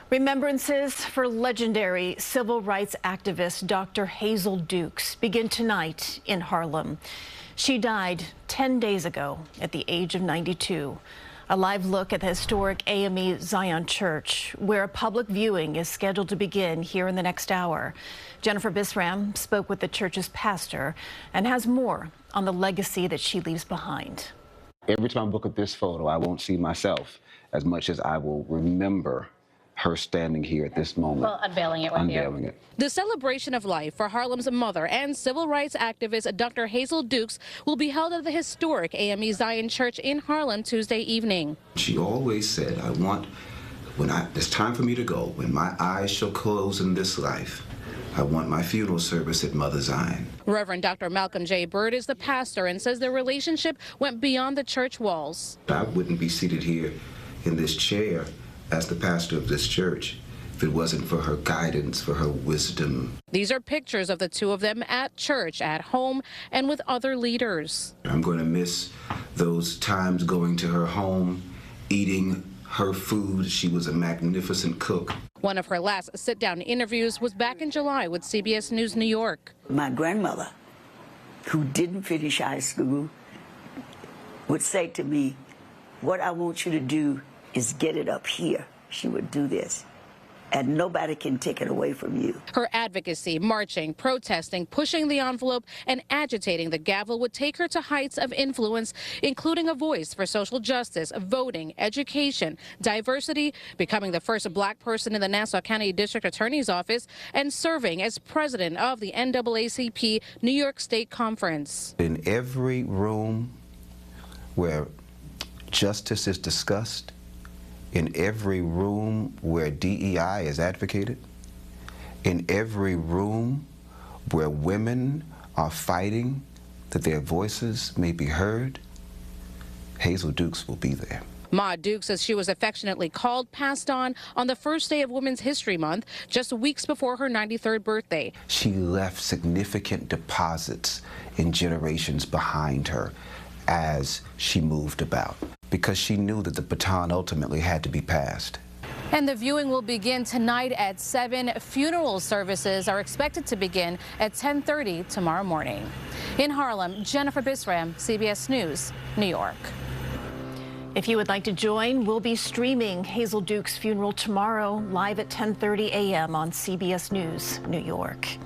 Remembrances for legendary civil rights activist Dr. Hazel Dukes begin tonight in Harlem. She died 10 days ago at the age of 92. A live look at the historic AME Zion Church, where a public viewing is scheduled to begin here in the next hour. Jennifer Bisram spoke with the church's pastor and has more on the legacy that she leaves behind. Every time I look at this photo, I won't see myself as much as I will remember her standing here at this moment. Well, unveiling it with you. The celebration of life for Harlem's mother and civil rights activist Dr. Hazel Dukes will be held at the historic AME Zion Church in Harlem Tuesday evening. She always said, it's time for me to go, when my eyes shall close in this life, I want my funeral service at Mother Zion. Reverend Dr. Malcolm J. Bird is the pastor and says their relationship went beyond the church walls. I wouldn't be seated here in this chair as the pastor of this church if it wasn't for her guidance, for her wisdom. These are pictures of the two of them at church, at home, and with other leaders. I'm going to miss those times going to her home, eating her food. She was a magnificent cook. One of her last sit-down interviews was back in July with CBS News New York. My grandmother, who didn't finish high school, would say to me, "What I want you to do is get it up here." She would do this, and nobody can take it away from you. Her advocacy, marching, protesting, pushing the envelope, and agitating the gavel would take her to heights of influence, including a voice for social justice, voting, education, diversity, becoming the first black person in the Nassau County District Attorney's Office, and serving as president of the NAACP New York State Conference. In every room where justice is discussed, in every room where DEI is advocated, in every room where women are fighting that their voices may be heard, Hazel Dukes will be there. Ma Dukes, as she was affectionately called, passed on the first day of Women's History Month, just weeks before her 93rd birthday. She left significant deposits in generations behind her as she moved about, because she knew that the baton ultimately had to be passed. And the viewing will begin tonight at 7. Funeral services are expected to begin at 10:30 tomorrow morning. In Harlem, Jennifer Bisram, CBS News, New York. If you would like to join, we'll be streaming Hazel Dukes' funeral tomorrow live at 10:30 a.m. on CBS News, New York.